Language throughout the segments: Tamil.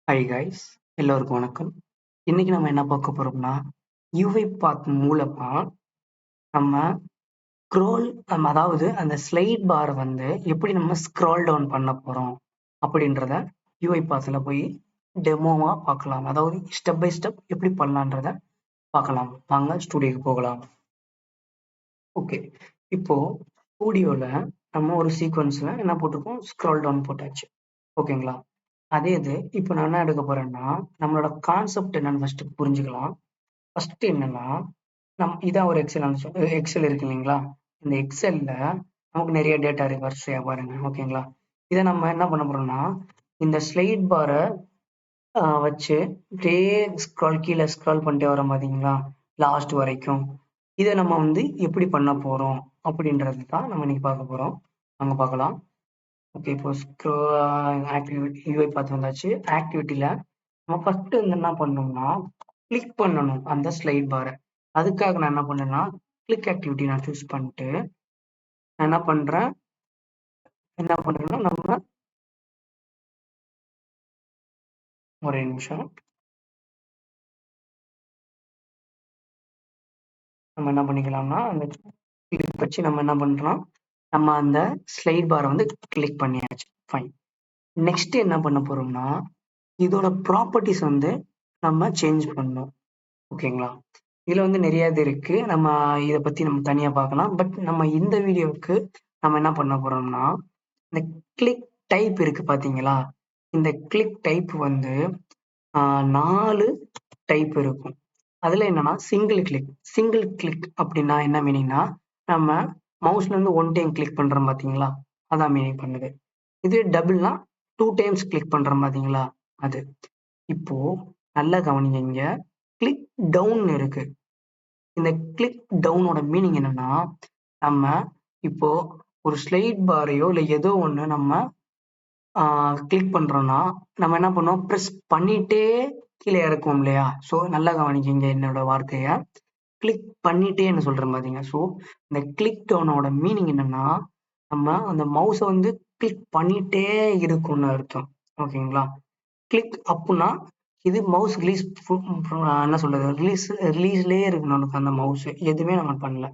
ஹாய் கைஸ், எல்லோருக்கும் வணக்கம். இன்னைக்கு நம்ம என்ன பார்க்க போறோம்னா, யூஐபாத் மூலமா நம்ம அதாவது அந்த ஸ்லைட் பார் வந்து எப்படி நம்ம ஸ்க்ரால் டவுன் பண்ண போறோம் அப்படின்றத யூஐபாத்ல போய் டெமோவா பார்க்கலாம். அதாவது ஸ்டெப் பை ஸ்டெப் எப்படி பண்ணலான்றத பார்க்கலாம். வாங்க ஸ்டுடியோக்கு போகலாம். ஓகே, இப்போ ஸ்டுடியோல நம்ம ஒரு சீக்வன்ஸ்ல என்ன போட்டிருக்கோம், ஸ்க்ரால் டவுன் போட்டாச்சு. ஓகேங்களா? அதே இது இப்போ நான் என்ன எடுக்க போறேன்னா, நம்மளோட கான்செப்ட் என்னன்னு ஃபர்ஸ்ட் புரிஞ்சுக்கலாம். ஃபர்ஸ்ட் என்னன்னா, இதான் ஒரு எக்ஸல் இருக்கு இல்லைங்களா? இந்த எக்ஸல்ல நமக்கு நிறைய டேட்டா இருக்கு வரிசையா பாருங்க. ஓகேங்களா? இதை நம்ம என்ன பண்ண போறோம்னா, இந்த ஸ்லைட் பாரை வச்சு அப்படியே கீழே ஸ்க்ரால் பண்ணிட்டே வரோம் பாத்தீங்களா, லாஸ்ட் வரைக்கும். இதை நம்ம வந்து எப்படி பண்ண போறோம் அப்படின்றது தான் நம்ம இன்னைக்கு பார்க்க போறோம். வாங்க பார்க்கலாம். ஓகே, இப்போ ஆக்டிவிட்டி யூஐ பார்த்து வந்தாச்சு. ஆக்டிவிட்டியில நம்ம ஃபர்ஸ்ட் வந்து என்ன பண்ணணும்னா, கிளிக் பண்ணணும் அந்த ஸ்லைட் பாரை. அதுக்காக நான் என்ன பண்ணேன்னா, கிளிக் ஆக்டிவிட்டி நான் சூஸ் பண்ணிட்டு நான் என்ன பண்றேன்னா நம்ம ஒரே நிமிஷம் நம்ம என்ன பண்ணிக்கலாம்னா, அந்த கிளிக் வச்சு நம்ம என்ன பண்றோம், நம்ம அந்த ஸ்லைட் பாரை வந்து கிளிக் பண்ணியாச்சு. ஃபைன். நெக்ஸ்ட் என்ன பண்ண போறோம்னா, இதோட ப்ராப்பர்ட்டிஸ் வந்து நம்ம சேஞ்ச் பண்ணணும். ஓகேங்களா? இதுல வந்து நிறைய இது இருக்கு. நம்ம இதை பத்தி நம்ம தனியா பார்க்கலாம். பட் நம்ம இந்த வீடியோவுக்கு நம்ம என்ன பண்ண போறோம்னா, இந்த கிளிக் டைப் இருக்கு பாத்தீங்களா? இந்த கிளிக் டைப் வந்து 4 டைப் இருக்கும். அதுல என்னன்னா சிங்கிள் கிளிக் அப்படின்னா என்ன மீனிங்னா, நம்ம மவுஸ்ல இருந்து ஒன் டைம் கிளிக் பண்றோம் பாத்தீங்களா, அதான் மீனிங் பண்ணுது. இது டபுள்னா 2 டைம்ஸ் கிளிக் பண்றோம் பாத்தீங்களா, அது. இப்போ நல்லா கவனிங்க, இங்க கிளிக் டவுன் இருக்கு. இந்த கிளிக் டவுனோட மீனிங் என்னன்னா, நம்ம இப்போ ஒரு ஸ்லைட் பாரையோ இல்ல ஏதோ ஒண்ணு நம்ம கிளிக் பண்றோம்னா, நம்ம என்ன பண்ணுவோம், பிரஸ் பண்ணிட்டே கீழே இறக்குவோம் இல்லையா? ஸோ நல்லா கவனிக்கிங்க என்னோட வார்த்தைய. கிளிக் பண்ணிட்டேன்னு சொல்றேன் பாத்தீங்க. ஸோ இந்த கிளிக் டவுனோட மீனிங் என்னன்னா, நம்ம அந்த மவுஸ வந்து கிளிக் பண்ணிட்டே இருக்கும்னு அர்த்தம். ஓகேங்களா? கிளிக் அப்னா இது மவுஸ் ரிலீஸ் என்ன சொல்றது, ரிலீஸ்லயே இருக்கணும் நமக்கு அந்த மவுஸ். எதுவுமே நம்ம பண்ணல.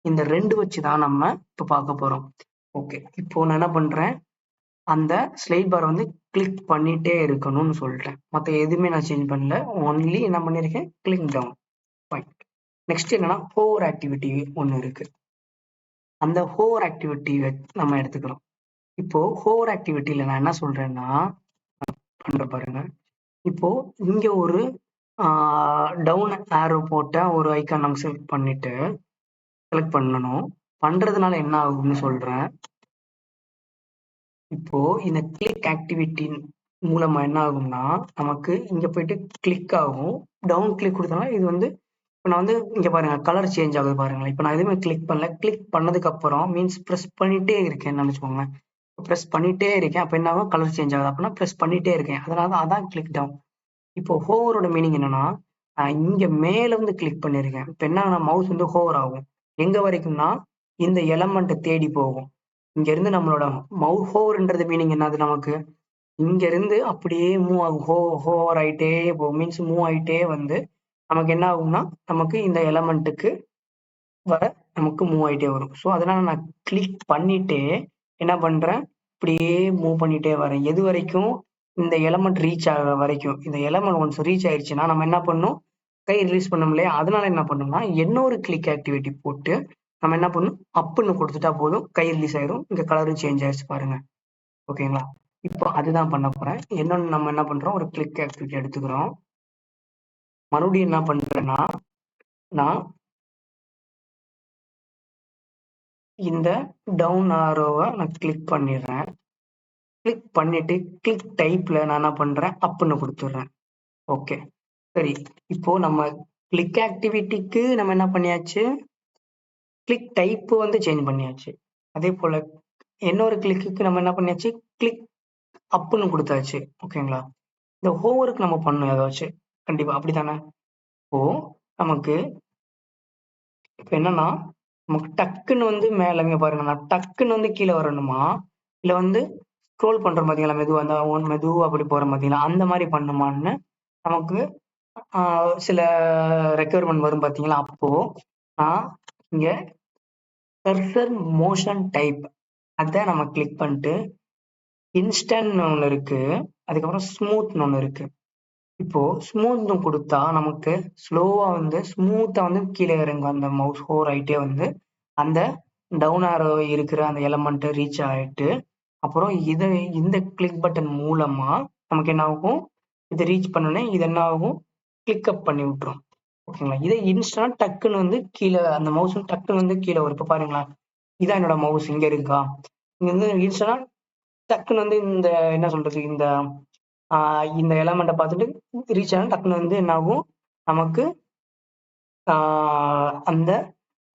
இந்த 2 வச்சு தான் நம்ம இப்ப பார்க்க போறோம். ஓகே, இப்போ நான் என்ன பண்றேன், அந்த ஸ்லைட் பார் வந்து கிளிக் பண்ணிட்டே இருக்கணும்னு சொல்லிட்டேன். மத்த எதுவுமே நான் சேஞ்ச் பண்ணல. ஒன்லி என்ன பண்ணிருக்கேன், கிளிக் டவுன். ஃபைன். நெக்ஸ்ட் என்னன்னா, ஹோவர் ஆக்டிவிட்டி ஒண்ணு இருக்கு. அந்த ஹோவர் ஆக்டிவிட்டி நம்ம எடுத்துக்கிறோம். இப்போ ஹோவர் ஆக்டிவிட்டியில நான் என்ன சொல்றேன்னா, பண்ற பாருங்க. இப்போ இங்க ஒரு டவுன் ஆரோ போட்ட ஒரு ஐக்கான் நம்ம செலக்ட் பண்ணணும். பண்றதுனால என்ன ஆகும்னு சொல்றேன். இப்போ இந்த கிளிக் ஆக்டிவிட்டி மூலமா என்ன ஆகும்னா, நமக்கு இங்க போயிட்டு கிளிக் ஆகும். டவுன் கிளிக் கொடுத்தோம்னா இது வந்து இப்ப நான் வந்து இங்க பாருங்க கலர் சேஞ்ச் ஆகுது பாருங்க. இப்ப நான் எதுவுமே கிளிக் பண்ணல. கிளிக் பண்ணதுக்கு அப்புறம் மீன்ஸ் பிரஸ் பண்ணிட்டே இருக்கேன்னு நினைச்சுக்கோங்க. பிரஸ் பண்ணிட்டே இருக்கேன். அப்ப என்ன ஆகும், கலர் சேஞ்ச் ஆகுது. அப்படின்னா பிரஸ் பண்ணிட்டே இருக்கேன். அதனால அதான் கிளிக் டவுன். இப்போ ஹோவரோட மீனிங் என்னன்னா, நான் இங்க மேல இருந்து கிளிக் பண்ணிருக்கேன். இப்ப என்ன ஆகும்னா, மவுஸ் வந்து ஹோவர் ஆகும். எங்க வரைக்கும்னா, இந்த எலமெண்ட் தேடி போகும். இங்க இருந்து நம்மளோட ஹோவர்ன்றது மீனிங் என்னது நமக்கு, இங்க இருந்து அப்படியே மூவ் ஆகும். ஹோவர் ஆயிட்டே போகும். மீன்ஸ் மூவ் ஆயிட்டே வந்து நமக்கு என்ன ஆகும்னா, நமக்கு இந்த எலமெண்ட்டுக்கு வர நமக்கு மூவ் ஆயிட்டே வரும். ஸோ அதனால நான் கிளிக் பண்ணிட்டே என்ன பண்றேன், இப்படியே மூவ் பண்ணிட்டே வரேன். எது வரைக்கும், இந்த எலமெண்ட் ரீச் ஆகுற வரைக்கும். இந்த எலமெண்ட் ஒன்ஸ் ரீச் ஆயிடுச்சுன்னா நம்ம என்ன பண்ணணும், கை ரிலீஸ் பண்ணோம் இல்லையா? அதனால என்ன பண்ணணும்னா, இன்னொரு கிளிக் ஆக்டிவிட்டி போட்டு நம்ம என்ன பண்ணணும், அப்புன்னு கொடுத்துட்டா போதும், கை ரிலீஸ் ஆயிரும். இங்க கலரும் சேஞ்ச் ஆயிடுச்சு பாருங்க. ஓகேங்களா? இப்போ அதுதான் பண்ண போறேன். இன்னொன்னு நம்ம என்ன பண்றோம், ஒரு கிளிக் ஆக்டிவிட்டி எடுத்துக்கிறோம். மறுபடியும் என்ன பண்றேன்னா, நான் இந்த டவுன் ஆரோவை நான் கிளிக் பண்ணிடுறேன். கிளிக் பண்ணிட்டு கிளிக் டைப்ல நான் என்ன பண்றேன், அப்புன்னு கொடுத்துடுறேன். ஓகே, சரி. இப்போ நம்ம கிளிக் ஆக்டிவிட்டிக்கு நம்ம என்ன பண்ணியாச்சு, கிளிக் டைப் வந்து சேஞ்ச் பண்ணியாச்சு. அதே போல இன்னொரு கிளிக்கு நம்ம என்ன பண்ணியாச்சு, கிளிக் அப்புன்னு கொடுத்தாச்சு. ஓகேங்களா? இந்த ஹோம்ஒர்க் நம்ம பண்ணணும் ஏதாச்சும் கண்டிப்பா, அப்படித்தானே? இப்போ நமக்கு இப்ப என்னன்னா, நமக்கு டக்குன்னு வந்து மேல இங்க பாருங்க, நான் டக்குன்னு வந்து கீழே வரணுமா, இல்ல வந்து ஸ்க்ரோல் பண்றோம் பார்த்தீங்களா, மெதுவா அந்த மெதுவா அப்படி போறோம் பார்த்தீங்களா, அந்த மாதிரி பண்ணுமான்னு நமக்கு சில ரெக்யர்மெண்ட் வரும் பார்த்தீங்களா, அப்போ நான் இங்க கர்சர் மோஷன் டைப் அத நம்ம கிளிக் பண்ணிட்டு இன்ஸ்டன்ட்னு ஒண்ணு இருக்கு. அதுக்கப்புறம் ஸ்மூத்னு ஒண்ணு இருக்கு. இப்போ ஸ்மூத்னு கொடுத்தா நமக்கு ஸ்லோவா வந்து ஸ்மூத்தா வந்து கீழே இறங்கும். அந்த மவுஸ் ஹோவர் ஆயிட்டே வந்து அந்த டவுன் ஆரோ இருக்கிற அந்த எலமெண்ட் ரீச் ஆயிட்டு, அப்புறம் இந்த கிளிக் பட்டன் மூலமா நமக்கு என்ன ஆகும், இதை ரீச் பண்ணோடனே இது என்ன ஆகும், கிளிக் அப் பண்ணி விட்டுரும். ஓகேங்களா. இதே இன்ஸ்டன்ட் டக்குன்னு வந்து கீழே அந்த மவுஸ் டக்குன்னு வந்து கீழே வரும். இப்ப பாருங்களா, இதான் என்னோட மவுஸ் இங்க இருக்கா, இங்க வந்து இன்ஸ்டன்ட் டக்குன்னு வந்து இந்த என்ன சொல்றது, இந்த எலமெண்ட்டை பார்த்துட்டு ரீச் ஆனா டக்குன்னு வந்து என்ன ஆகும், நமக்கு அந்த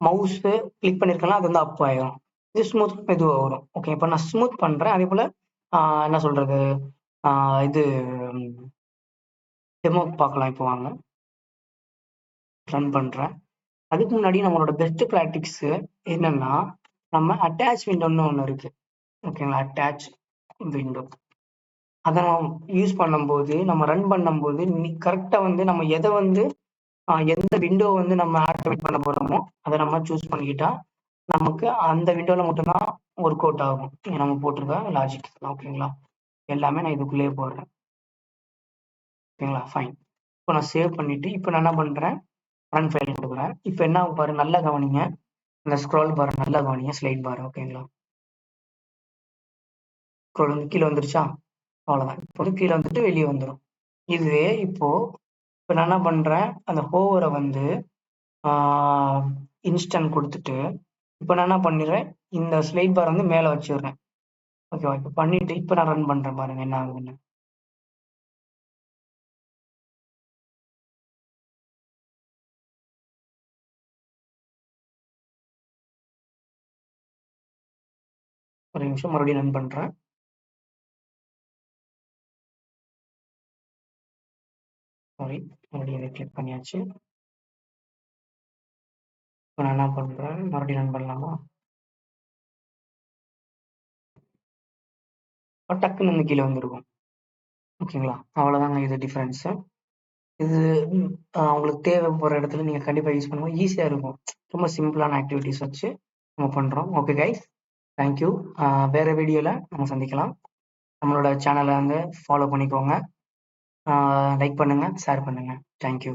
மவுஸ் கிளிக் பண்ணிருக்கலாம், அது வந்து அப் ஆயிரும். இது ஸ்மூத் மெதுவாக வரும். ஓகே, இப்போ நான் ஸ்மூத் பண்றேன். அதே போல என்ன சொல்றது, இது டெமோ பார்க்கலாம். இப்போ வாங்க ரன் பண்றேன். அதுக்கு முன்னாடி நம்மளோட பெஸ்ட் ப்ராக்டிக்ஸ் என்னன்னா, நம்ம அட்டாச் விண்டோன்னு ஒன்று இருக்கு. ஓகேங்களா, அட்டாச் விண்டோ அதை நம்ம யூஸ் பண்ணும்போது, நம்ம ரன் பண்ணும்போது கரெக்டா வந்து நம்ம எதை வந்து எந்த விண்டோ வந்து நம்ம ஆக்டிவேட் பண்ண போறோமோ அதை நம்ம சூஸ் பண்ணிக்கிட்டா நமக்கு அந்த விண்டோல மட்டும்தான் ஒர்க் அவுட் ஆகும். நம்ம போட்டிருக்க லாஜிக். ஓகேங்களா, எல்லாமே நான் இதுக்குள்ளேயே போடுறேன். ஓகேங்களா, ஃபைன். இப்போ நான் சேவ் பண்ணிட்டு இப்போ நான் என்ன பண்றேன், ரன் ஃபைல் கொடுக்குறேன். இப்போ என்ன ஆகும் பாரு, நல்லா கவனிங்க. இந்த ஸ்க்ரோல் பார் நல்லா கவனிங்க, ஸ்லைட் பார். ஓகேங்களா, ஸ்க்ரோல் வந்து கீழே வந்துருச்சா, அவ்வளவுதான். இப்போ வந்து கீழே வந்துட்டு வெளியே வந்துடும். இதுவே இப்போ நான் என்ன பண்றேன், அந்த ஹோவரை வந்து இன்ஸ்டன்ட் கொடுத்துட்டு இப்போ நான் என்ன பண்ணிடுறேன், இந்த ஸ்லைட் பார் வந்து மேலே வச்சிடுறேன். ஓகேவா, இப்போ பண்ணிட்டு இப்போ நான் ரன் பண்றேன், பாருங்க என்ன ஆகுதுன்னு. ஒரு நிமிஷம் மறுபடியும் ரன் பண்றேன். சாரி, மறுபடியும் இதை கிளிக் பண்ணியாச்சு. இப்போ நான் என்ன பண்றேன், மறுபடியும் ரன் பண்ணலாமா, டக்குன்னு வந்து கீழே வந்துருக்கும். ஓகேங்களா, அவ்வளவுதாங்க இது டிஃபரன்ஸ். இது உங்களுக்கு தேவைப்படுற இடத்துல நீங்க கண்டிப்பா யூஸ் பண்ணுவோம், ஈஸியா இருக்கும். ரொம்ப சிம்பிளான ஆக்டிவிட்டிஸ் வச்சு நம்ம பண்றோம். Okay guys, thank you. வேற வீடியோல நம்ம சந்திக்கலாம். நம்மளோட சேனலை வந்து ஃபாலோ பண்ணிக்கோங்க, லைக் பண்ணுங்க, ஷேர் பண்ணுங்க. தேங்க்யூ.